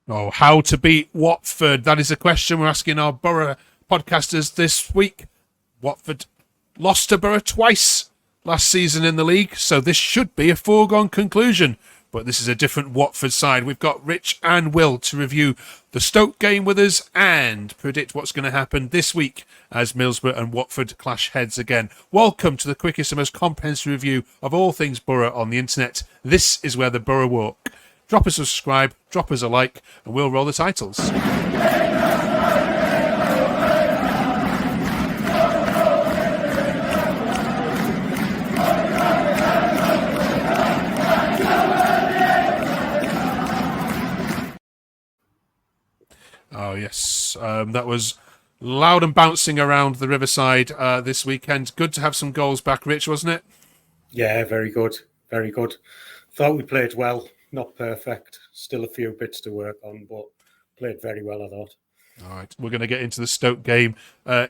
Oh, how to beat Watford? That is a question we're asking our Boro podcasters this week. Watford lost to Boro twice last season in the league, so this should be a foregone conclusion. But this is a different Watford side. We've got Rich and Will to review the Stoke game with us and predict what's going to happen this week as Middlesbrough and Watford clash heads again. Welcome to the quickest and most comprehensive review of all things Boro on the internet. This is where the Boro walk. Drop us a subscribe, drop us a like, and we'll roll the titles. Oh, yes. That was loud and bouncing around the Riverside this weekend. Good to have some goals back, Rich, wasn't it? Yeah, very good. Very good. Thought we played well. Not perfect. Still a few bits to work on, but played very well, I thought. All right. We're going to get into the Stoke game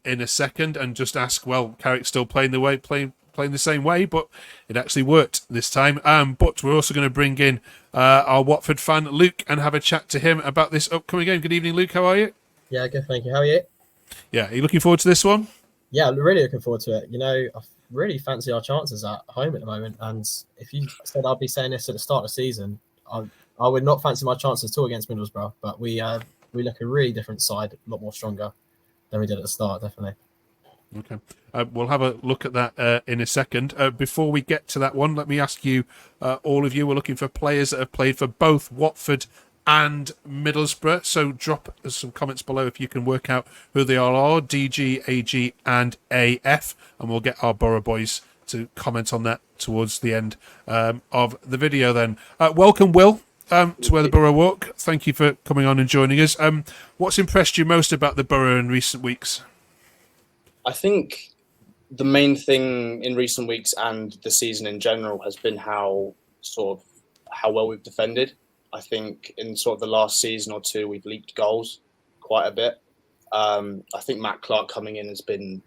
in a second and just ask, well, Carrick still playing the same way, but it actually worked this time. But we're also going to bring in our Watford fan, Luke, and have a chat to him about this upcoming game. Good evening, Luke. How are you? Yeah, good, thank you. How are you? Yeah, are you looking forward to this one? Yeah, I'm really looking forward to it. You know, I really fancy our chances at home at the moment. And if you said I'd be saying this at the start of the season, I would not fancy my chances at all against Middlesbrough. But we look a really different side, a lot more stronger than we did at the start, definitely. Okay. We'll have a look at that in a second. Before we get to that one, let me ask you, all of you, we're looking for players that have played for both Watford and Middlesbrough. So drop us some comments below if you can work out who they all are, DG, AG and AF, and we'll get our Boro boys to comment on that towards the end of the video then. Welcome, Will, to Where the Boro Walk. Thank you for coming on and joining us. What's impressed you most about the Boro in recent weeks? I think the main thing in recent weeks and the season in general has been how well we've defended. I think in sort of the last season or two, we've leaked goals quite a bit. I think Matt Clark coming in has been,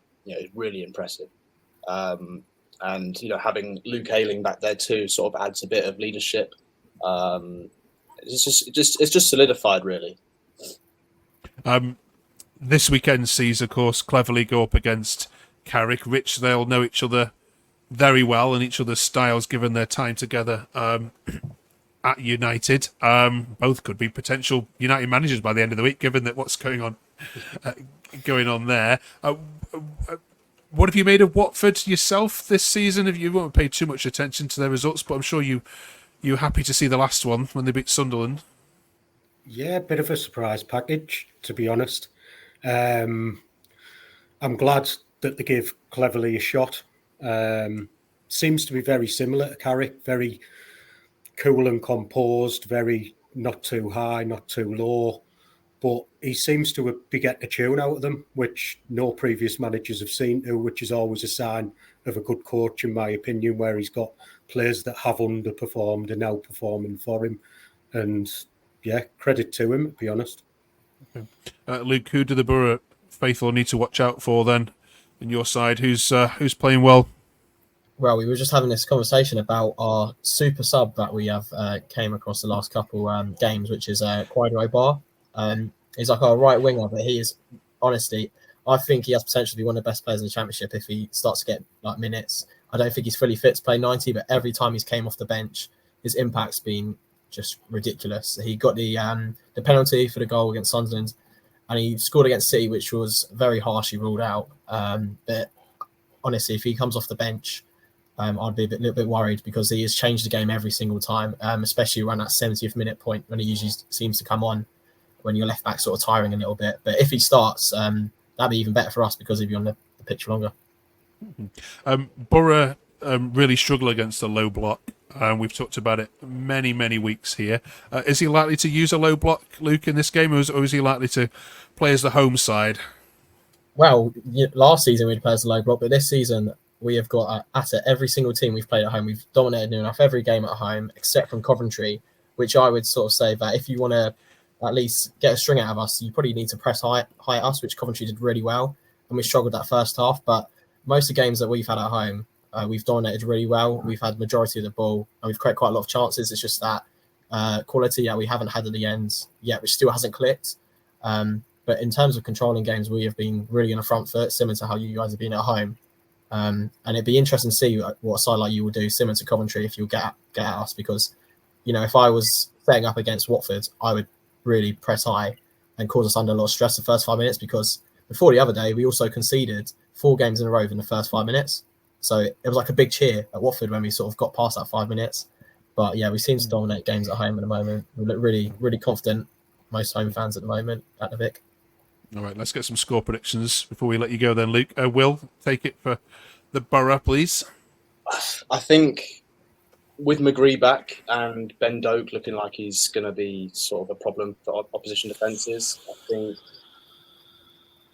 really impressive. And having Luke Ayling back there too sort of adds a bit of leadership. It's just solidified, really. This weekend sees, of course, Cleverly go up against Carrick. Rich, they'll know each other very well and each other's styles given their time together at United. Both could be potential United managers by the end of the week, given that what's going on there. What have you made of Watford yourself this season? You won't pay too much attention to their results, but I'm sure you're happy to see the last one when they beat Sunderland. Yeah, a bit of a surprise package, to be honest. I'm glad that they gave Cleverly a shot. Seems to be very similar to Carrick, very cool and composed, very not too high, not too low. But he seems to be getting a tune out of them, which no previous managers have seen to, which is always a sign of a good coach, in my opinion, where he's got players that have underperformed and now performing for him. And yeah, credit to him, to be honest. Okay. Luke, who do the Boro faithful need to watch out for then on your side? Who's playing well? Well, we were just having this conversation about our super sub that we have came across the last couple games, which is Quaidro Bar. He's like our right winger, but he is, honestly, I think he has potential to be one of the best players in the Championship if he starts to get like minutes. I don't think he's fully fit to play 90, but every time he's came off the bench, his impact's been just ridiculous. He got the penalty for the goal against Sunderland, and he scored against City, which was very harshly ruled out. But honestly, if he comes off the bench, I'd be a little bit worried because he has changed the game every single time, especially around that 70th minute point when he usually seems to come on when your left back sort of tiring a little bit. But if he starts, that'd be even better for us because he'd be on the pitch longer. Boro really struggle against the low block. We've talked about it many, many weeks here. Is he likely to use a low block, Luke, in this game, or is he likely to play as the home side? Well, last season we'd play as a low block, but this season we have got at it every single team we've played at home. We've dominated near enough every game at home, except from Coventry, which I would sort of say that if you want to at least get a string out of us, you probably need to press high at us, which Coventry did really well, and we struggled that first half. But most of the games that we've had at home, we've dominated really well. We've had majority of the ball, and we've created quite a lot of chances. It's just that Quality, yeah, we haven't had at the end yet, which still hasn't clicked. But in terms of controlling games, we have been really on the front foot, similar to how you guys have been at home. And it'd be interesting to see what a side like you will do, similar to Coventry, if you get at us. Because, if I was setting up against Watford, I would really press high and cause us under a lot of stress the first 5 minutes. Because before the other day, we also conceded 4 games in a row in the first 5 minutes. So it was like a big cheer at Watford when we sort of got past that 5 minutes. But yeah, we seem to dominate games at home at the moment. We look really, really confident, most home fans at the moment, at the Vic. All right, let's get some score predictions before we let you go then, Luke. Will, take it for the Boro, please. I think with McGree back and Ben Doak looking like he's going to be sort of a problem for opposition defences,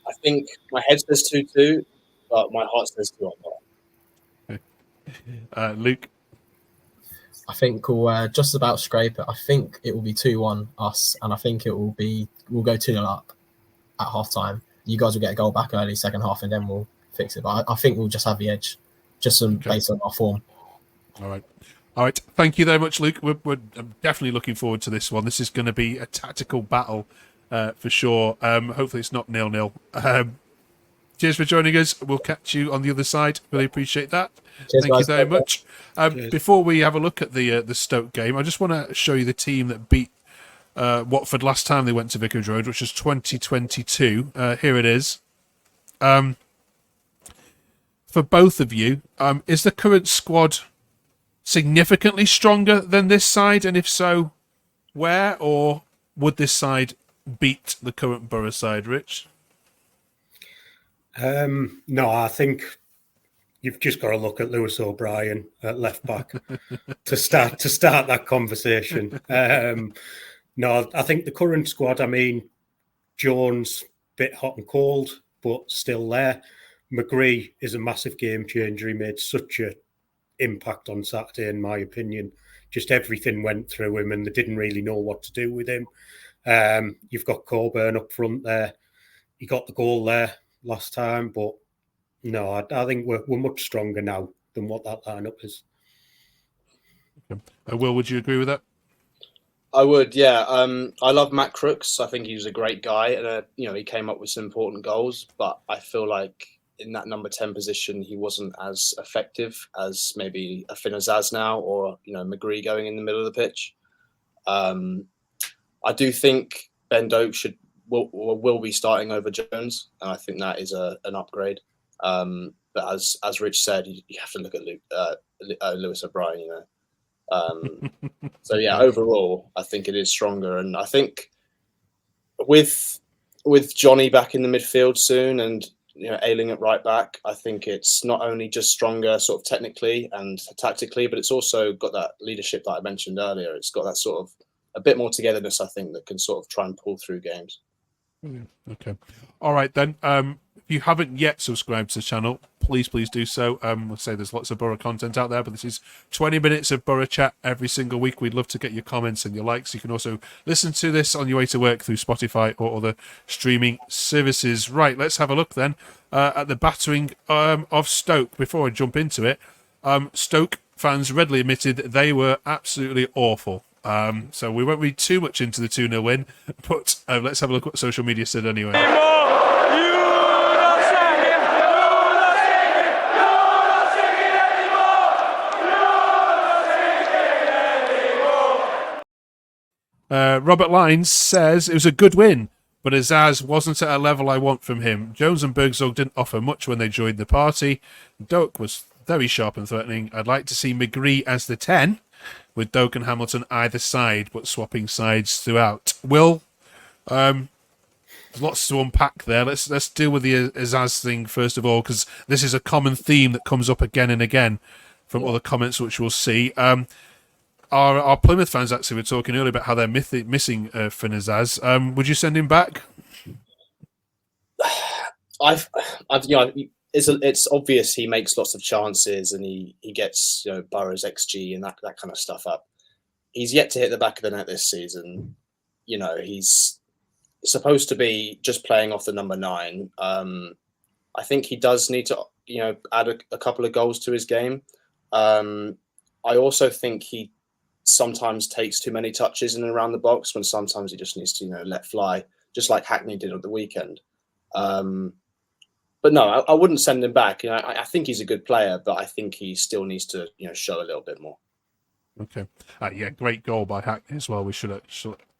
I think my head says 2-2, but my heart says 2-1. Luke? I think we'll just about scrape it. I think it will be 2-1 us, and I think we'll go 2-0 up at half time. You guys will get a goal back early second half, and then we'll fix it. But I think we'll just have the edge, just based on our form. All right. Thank you very much, Luke. We're definitely looking forward to this one. This is going to be a tactical battle for sure. Hopefully it's not 0-0. Cheers for joining us. We'll catch you on the other side. Really appreciate that. Cheers, Thank guys. you very much. Before we have a look at the Stoke game, I just want to show you the team that beat Watford last time they went to Vicarage Road, which was 2022. Here it is. For both of you, is the current squad significantly stronger than this side? And if so, where? Or would this side beat the current Boro side, Rich? No, I think you've just got to look at Lewis O'Brien at left back to start that conversation. No, I think the current squad, Jones, bit hot and cold, but still there. McGree is a massive game changer. He made such an impact on Saturday, in my opinion. Just everything went through him and they didn't really know what to do with him. You've got Coburn up front there. He got the goal there last time, but no, I think we're much stronger now than what that lineup is. Okay. Will, would you agree with that? I would, yeah. I love Matt Crooks. I think he was a great guy, and he came up with some important goals. But I feel like in that number 10 position, he wasn't as effective as maybe a Finazaz now, or McGree going in the middle of the pitch. I do think Ben Doak will be starting over Jones, and I think that is an upgrade. But as Rich said, you have to look at Lewis O'Brien. So yeah, overall, I think it is stronger, and I think with Johnny back in the midfield soon, and Ayling at right back, I think it's not only just stronger sort of technically and tactically, but it's also got that leadership that I mentioned earlier. It's got that sort of a bit more togetherness, I think, that can sort of try and pull through games. Okay. All right, then. If you haven't yet subscribed to the channel, please do so. We'll say there's lots of Boro content out there, but this is 20 minutes of Boro chat every single week. We'd love to get your comments and your likes. You can also listen to this on your way to work through Spotify or other streaming services. Right, let's have a look then at the battering of Stoke. Before I jump into it, Stoke fans readily admitted they were absolutely awful. So we won't read too much into the 2-0 win, but let's have a look what social media said anyway. Robert Lyons says it was a good win, but Azaz wasn't at a level I want from him. Jones and Bergzog didn't offer much when they joined the party. Doak was very sharp and threatening. I'd like to see McGree as the 10, with Doak and Hamilton either side, but swapping sides throughout. Will, there's lots to unpack there. Let's deal with the Azaz thing first of all, because this is a common theme that comes up again and again from other comments, which we'll see. Our Plymouth fans actually were talking earlier about how they're missing Finazaz. Would you send him back? It's obvious he makes lots of chances and he gets Boro's XG and that kind of stuff up. He's yet to hit the back of the net this season. He's supposed to be just playing off the number 9. I think he does need to add a couple of goals to his game. I also think he sometimes takes too many touches in and around the box, when sometimes he just needs to, let fly, just like Hackney did at the weekend. But no, I wouldn't send him back. I think he's a good player, but I think he still needs to, show a little bit more. Okay. Yeah, great goal by Hackney as well. We should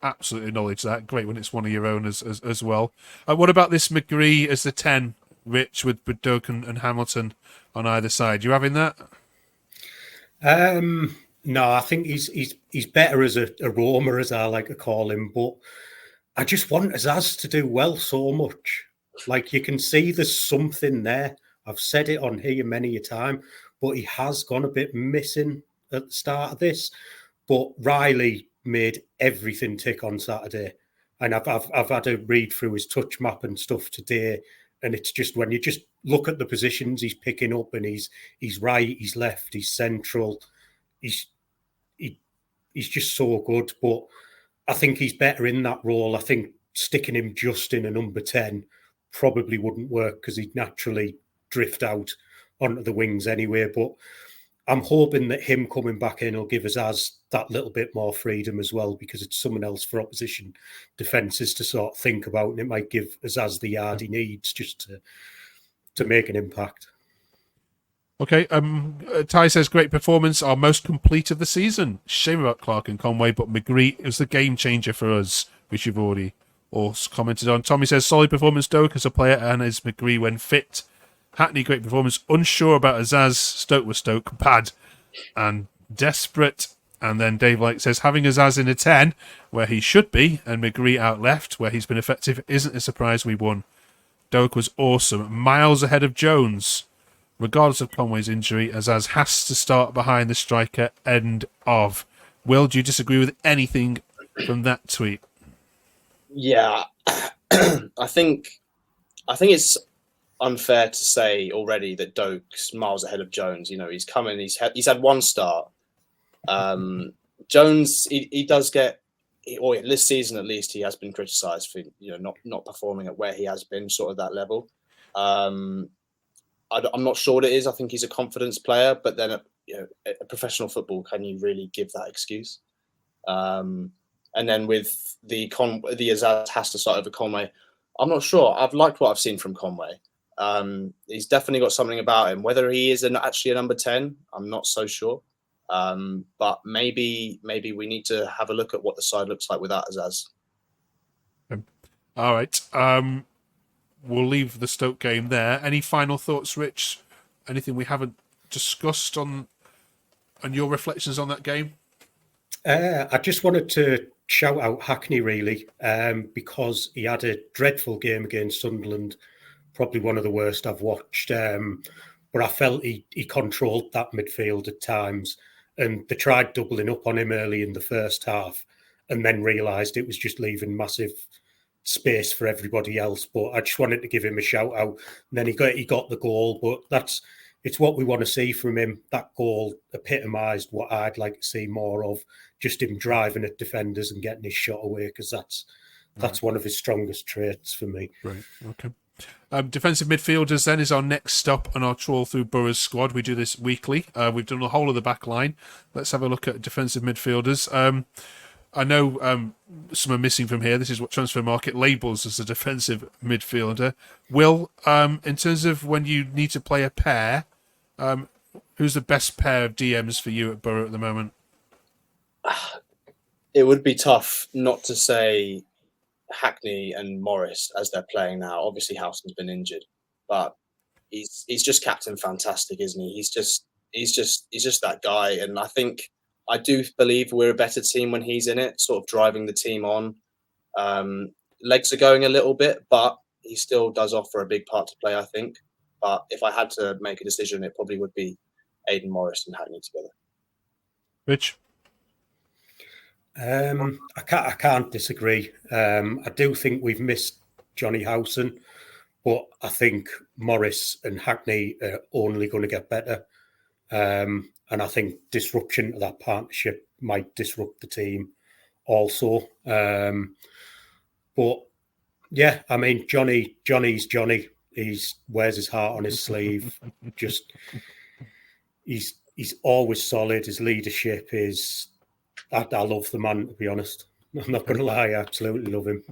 absolutely acknowledge that. Great when it's one of your own as well. What about this McGree as the 10, Rich, with Doak and Hamilton on either side? You having that? No, I think he's better as a roamer, as I like to call him. But I just want Azaz to do well so much. Like, you can see there's something there. I've said it on here many a time, but he has gone a bit missing at the start of this. But Riley made everything tick on Saturday, and I've had a read through his touch map and stuff today, and it's just, when you just look at the positions he's picking up, and he's right, he's left, he's central, he's just so good. But I think he's better in that role. I think sticking him just in a number 10 probably wouldn't work, because he'd naturally drift out onto the wings anyway. But I'm hoping that him coming back in will give Azaz that little bit more freedom as well, because it's someone else for opposition defences to sort of think about, and it might give Azaz the yard he needs just to make an impact. Okay, Ty says, great performance, our most complete of the season. Shame about Clark and Conway, but McGree was the game changer for us, which you've already also commented on. Tommy says, solid performance, Doak as a player, and as McGree when fit. Hackney, great performance. Unsure about Azaz. Stoke was Stoke. Bad and desperate. And then Dave Light says, having Azaz in a 10, where he should be, and McGree out left, where he's been effective, isn't a surprise we won. Doak was awesome. Miles ahead of Jones. Regardless of Conway's injury, Azaz has to start behind the striker. End of. Will, do you disagree with anything from that tweet? Yeah, I think it's unfair to say already that Doak's miles ahead of Jones. He's coming. He's had one start. Jones, he does get, or this season at least, he has been criticised for not performing at where he has been, sort of that level. I'm not sure what it is. I think he's a confidence player, but then a professional football, can you really give that excuse? And then with the Azaz has to start over Conway. I'm not sure. I've liked what I've seen from Conway. He's definitely got something about him. Whether he is actually a number 10, I'm not so sure. But maybe we need to have a look at what the side looks like without Azaz. All right. We'll leave the Stoke game there. Any final thoughts, Rich? Anything we haven't discussed on your reflections on that game? I just wanted to shout out Hackney, really, because he had a dreadful game against Sunderland, probably one of the worst I've watched. But I felt he controlled that midfield at times, and they tried doubling up on him early in the first half, and then realised it was just leaving massive space for everybody else. But I just wanted to give him a shout out. And then he got the goal, but it's what we want to see from him. That goal epitomised what I'd like to see more of, just him driving at defenders and getting his shot away, because that's one of his strongest traits for me. Right, okay. Defensive midfielders then is our next stop on our trawl through Borough's squad. We do this weekly. We've done the whole of the back line. Let's have a look at defensive midfielders. I know some are missing from here. This is what Transfer Market labels as a defensive midfielder. Will, in terms of when you need to play a pair, who's the best pair of DMs for you at Borough at the moment? It would be tough not to say Hackney and Morris as they're playing now. Obviously, Howson's been injured, but he's just captain fantastic, isn't he? He's just that guy, and I do believe we're a better team when he's in it, sort of driving the team on. Legs are going a little bit, but he still does offer a big part to play, I think. But if I had to make a decision, it probably would be Aidan Morris and Hackney together. Rich? I can't disagree. I do think we've missed Johnny Howson, but I think Morris and Hackney are only going to get better. And I think disruption to that partnership might disrupt the team also. But yeah, I mean, Johnny's Johnny. He wears his heart on his sleeve. Just he's always solid. His leadership is I love the man, to be honest. I'm not going to lie, I absolutely love him.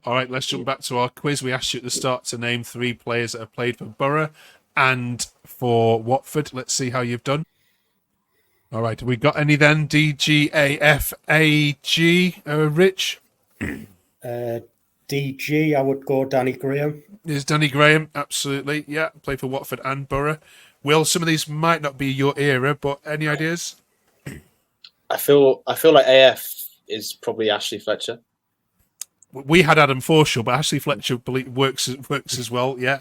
All right, let's jump back to our quiz. We asked you at the start to name 3 players that have played for Boro and for Watford. Let's see how you've done. All right, have we got any then? D, G, A, F, A, G, Rich? DG, I would go Danny Graham. There's Danny Graham, absolutely. Yeah, played for Watford and Boro. Will, some of these might not be your era, but any ideas? I feel like AF is probably Ashley Fletcher. We had Adam Forshall, but Ashley Fletcher works as well. Yeah.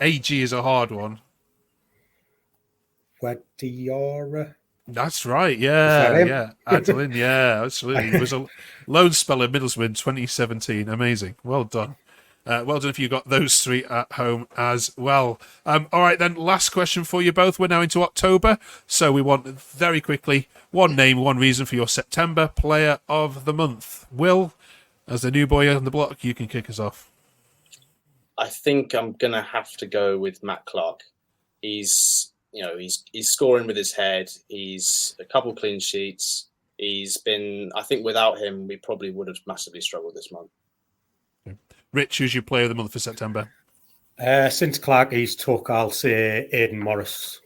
AG is a hard one. Wediora. That's right. Is Yeah, that him? yeah. Adeline. Yeah, absolutely. He was a loan speller at Middlesbrough in 2017. Amazing. Well done. Well done if you got those 3 at home as well. All right, then. Last question for you both. We're now into October, so we want very quickly 1 name, 1 reason for your September Player of the Month. Will, as the new boy on the block, you can kick us off. I think I'm gonna have to go with Matt Clark. He's scoring with his head. He's a couple clean sheets. He's been. I think without him, we probably would have massively struggled this month. Okay. Rich, who's your Player of the Month for September? Since Clark he's took, I'll say Aidan Morris.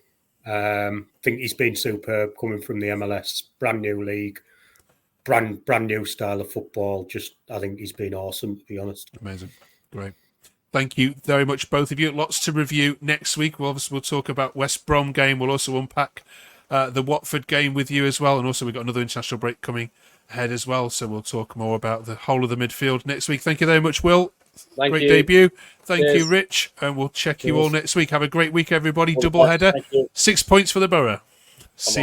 Think he's been superb coming from the MLS, brand new league, brand new style of football. I think he's been awesome, to be honest. Amazing. Great. Thank you very much, both of you. Lots to review next week. We'll talk about West Brom game. We'll also unpack the Watford game with you as well. And also we've got another international break coming ahead as well. So we'll talk more about the whole of the midfield next week. Thank you very much, Will. Thank Great you. debut. Thank Cheers. you, Rich. And we'll check you Cheers. all next week. Have a great week, everybody. All the Double best. header. Thank you. 6 points for the Borough. See you.